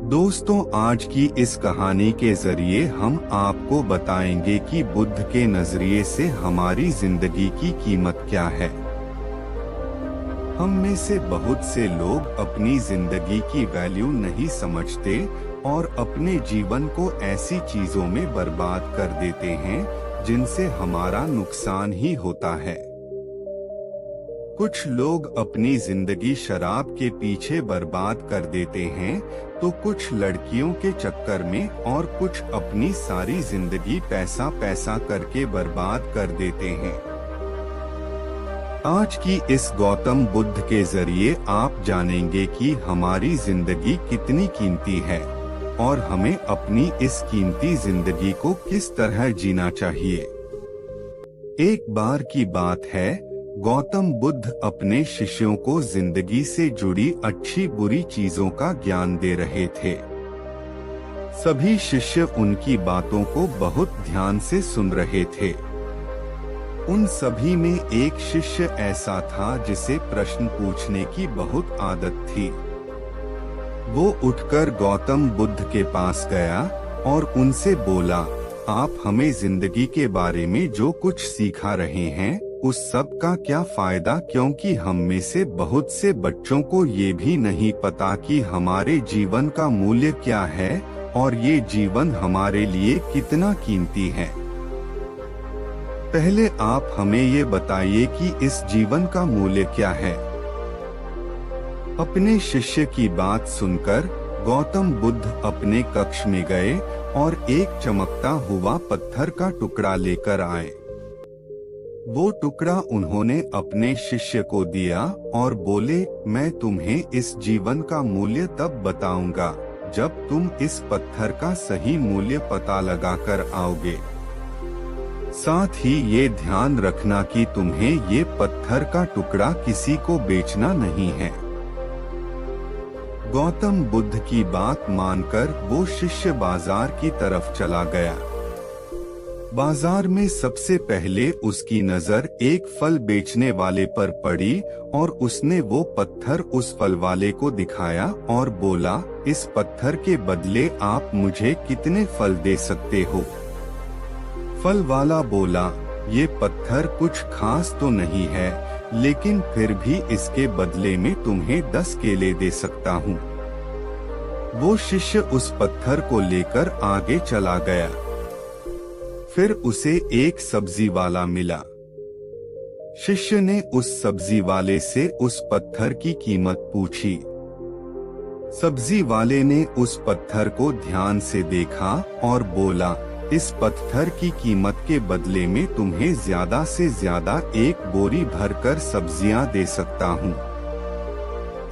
दोस्तों, आज की इस कहानी के जरिए हम आपको बताएंगे कि बुद्ध के नजरिए से हमारी जिंदगी की कीमत क्या है। हम में से बहुत से लोग अपनी जिंदगी की वैल्यू नहीं समझते और अपने जीवन को ऐसी चीजों में बर्बाद कर देते हैं जिनसे हमारा नुकसान ही होता है। कुछ लोग अपनी जिंदगी शराब के पीछे बर्बाद कर देते हैं, तो कुछ लड़कियों के चक्कर में और कुछ अपनी सारी जिंदगी पैसा पैसा करके बर्बाद कर देते हैं। आज की इस गौतम बुद्ध के जरिए आप जानेंगे कि हमारी जिंदगी कितनी कीमती है और हमें अपनी इस कीमती जिंदगी को किस तरह जीना चाहिए। एक बार की बात है, गौतम बुद्ध अपने शिष्यों को जिंदगी से जुड़ी अच्छी बुरी चीजों का ज्ञान दे रहे थे। सभी शिष्य उनकी बातों को बहुत ध्यान से सुन रहे थे। उन सभी में एक शिष्य ऐसा था जिसे प्रश्न पूछने की बहुत आदत थी। वो उठकर गौतम बुद्ध के पास गया और उनसे बोला, आप हमें जिंदगी के बारे में जो कुछ सिखा रहे हैं उस सब का क्या फायदा, क्योंकि हम में से बहुत से बच्चों को ये भी नहीं पता कि हमारे जीवन का मूल्य क्या है और ये जीवन हमारे लिए कितना कीमती है। पहले आप हमें ये बताइए कि इस जीवन का मूल्य क्या है। अपने शिष्य की बात सुनकर गौतम बुद्ध अपने कक्ष में गए और एक चमकता हुआ पत्थर का टुकड़ा लेकर आए। वो टुकड़ा उन्होंने अपने शिष्य को दिया और बोले, मैं तुम्हें इस जीवन का मूल्य तब बताऊंगा जब तुम इस पत्थर का सही मूल्य पता लगाकर आओगे। साथ ही ये ध्यान रखना कि तुम्हें ये पत्थर का टुकड़ा किसी को बेचना नहीं है। गौतम बुद्ध की बात मानकर वो शिष्य बाजार की तरफ चला गया। बाजार में सबसे पहले उसकी नजर एक फल बेचने वाले पर पड़ी और उसने वो पत्थर उस फल वाले को दिखाया और बोला, इस पत्थर के बदले आप मुझे कितने फल दे सकते हो। फल वाला बोला, ये पत्थर कुछ खास तो नहीं है, लेकिन फिर भी इसके बदले में तुम्हें 10 केले दे सकता हूँ। वो शिष्य उस पत्थर को लेकर आगे चला गया। फिर उसे एक सब्जी वाला मिला। शिष्य ने उस सब्जी वाले से उस पत्थर की कीमत पूछी। सब्जी वाले ने उस पत्थर को ध्यान से देखा और बोला, इस पत्थर की कीमत के बदले में तुम्हें ज्यादा से ज्यादा एक बोरी भरकर सब्जियां दे सकता हूँ।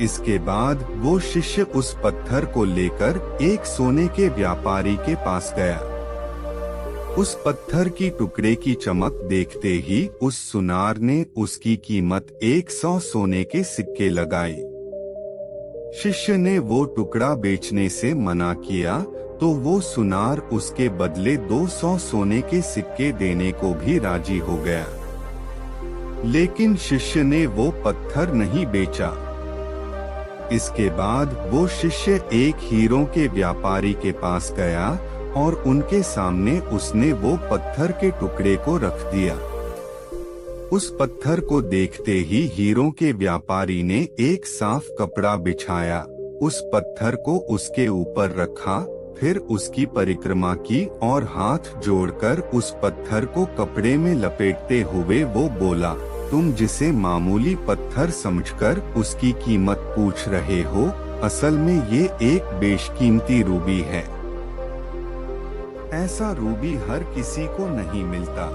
इसके बाद वो शिष्य उस पत्थर को लेकर एक सोने के व्यापारी के पास गया। उस पत्थर की टुकड़े की चमक देखते ही उस सुनार ने उसकी कीमत 100 सोने के सिक्के लगाए। शिष्य ने वो टुकड़ा बेचने से मना किया तो वो सुनार उसके बदले 200 सोने के सिक्के देने को भी राजी हो गया। लेकिन शिष्य ने वो पत्थर नहीं बेचा। इसके बाद वो शिष्य एक हीरों के व्यापारी के पास गया और उनके सामने उसने वो पत्थर के टुकड़े को रख दिया। उस पत्थर को देखते ही हीरों के व्यापारी ने एक साफ कपड़ा बिछाया, उस पत्थर को उसके ऊपर रखा, फिर उसकी परिक्रमा की और हाथ जोड़कर उस पत्थर को कपड़े में लपेटते हुए वो बोला, तुम जिसे मामूली पत्थर समझकर उसकी कीमत पूछ रहे हो, असल में ये एक बेशकीमती रूबी है। ऐसा रूबी हर किसी को नहीं मिलता।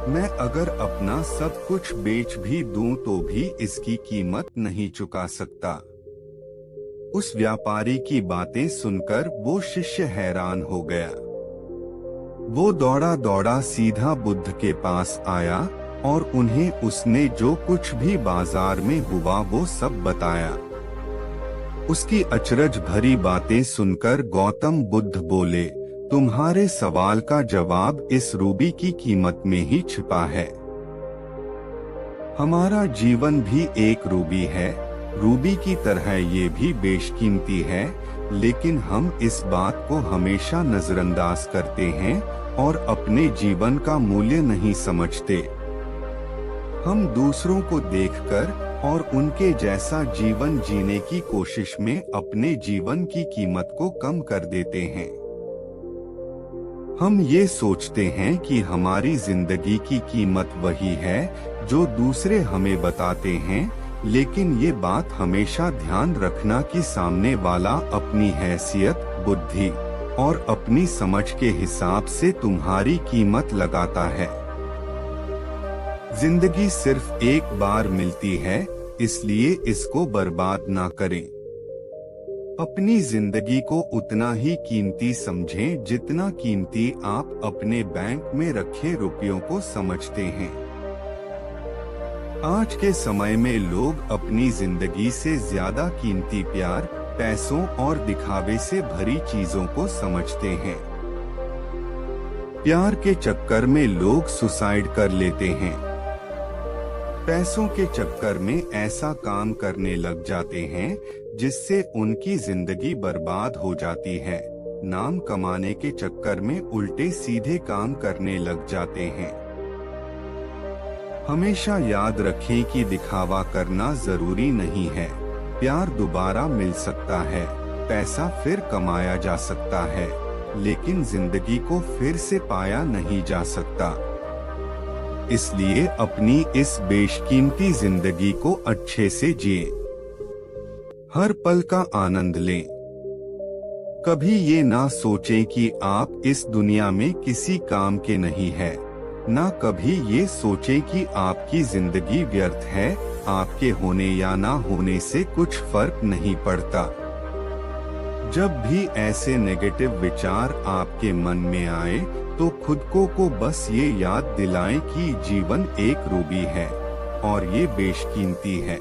मैं अगर अपना सब कुछ बेच भी दूं तो भी इसकी कीमत नहीं चुका सकता। उस व्यापारी की बातें सुनकर वो शिष्य हैरान हो गया। वो दौड़ा दौड़ा सीधा बुद्ध के पास आया और उन्हें उसने जो कुछ भी बाजार में हुआ वो सब बताया। उसकी अचरज भरी बातें सुनकर गौतम बुद्ध बोले, तुम्हारे सवाल का जवाब इस रूबी की कीमत में ही छिपा है। हमारा जीवन भी एक रूबी है, रूबी की तरह ये भी बेशकीमती है, लेकिन हम इस बात को हमेशा नजरअंदाज करते हैं और अपने जीवन का मूल्य नहीं समझते। हम दूसरों को देखकर और उनके जैसा जीवन जीने की कोशिश में अपने जीवन की कीमत को कम कर देते हैं। हम ये सोचते हैं कि हमारी जिंदगी की कीमत वही है जो दूसरे हमें बताते हैं, लेकिन ये बात हमेशा ध्यान रखना कि सामने वाला अपनी हैसियत, बुद्धि और अपनी समझ के हिसाब से तुम्हारी कीमत लगाता है। जिंदगी सिर्फ एक बार मिलती है, इसलिए इसको बर्बाद ना करें। अपनी जिंदगी को उतना ही कीमती समझें जितना कीमती आप अपने बैंक में रखे रुपयों को समझते हैं। आज के समय में लोग अपनी जिंदगी से ज्यादा कीमती प्यार, पैसों और दिखावे से भरी चीजों को समझते हैं। प्यार के चक्कर में लोग सुसाइड कर लेते हैं। पैसों के चक्कर में ऐसा काम करने लग जाते हैं जिससे उनकी जिंदगी बर्बाद हो जाती है। नाम कमाने के चक्कर में उल्टे सीधे काम करने लग जाते हैं। हमेशा याद रखें कि दिखावा करना जरूरी नहीं है। प्यार दोबारा मिल सकता है, पैसा फिर कमाया जा सकता है, लेकिन जिंदगी को फिर से पाया नहीं जा सकता। इसलिए अपनी इस बेशकीमती जिंदगी को अच्छे से जिए, हर पल का आनंद लें। कभी ये ना सोचें कि आप इस दुनिया में किसी काम के नहीं हैं, ना कभी ये सोचें कि आपकी जिंदगी व्यर्थ है। आपके होने या ना होने से कुछ फर्क नहीं पड़ता। जब भी ऐसे नेगेटिव विचार आपके मन में आए तो खुद को बस ये याद दिलाएं कि जीवन एक रूबी है और ये बेशकीमती है।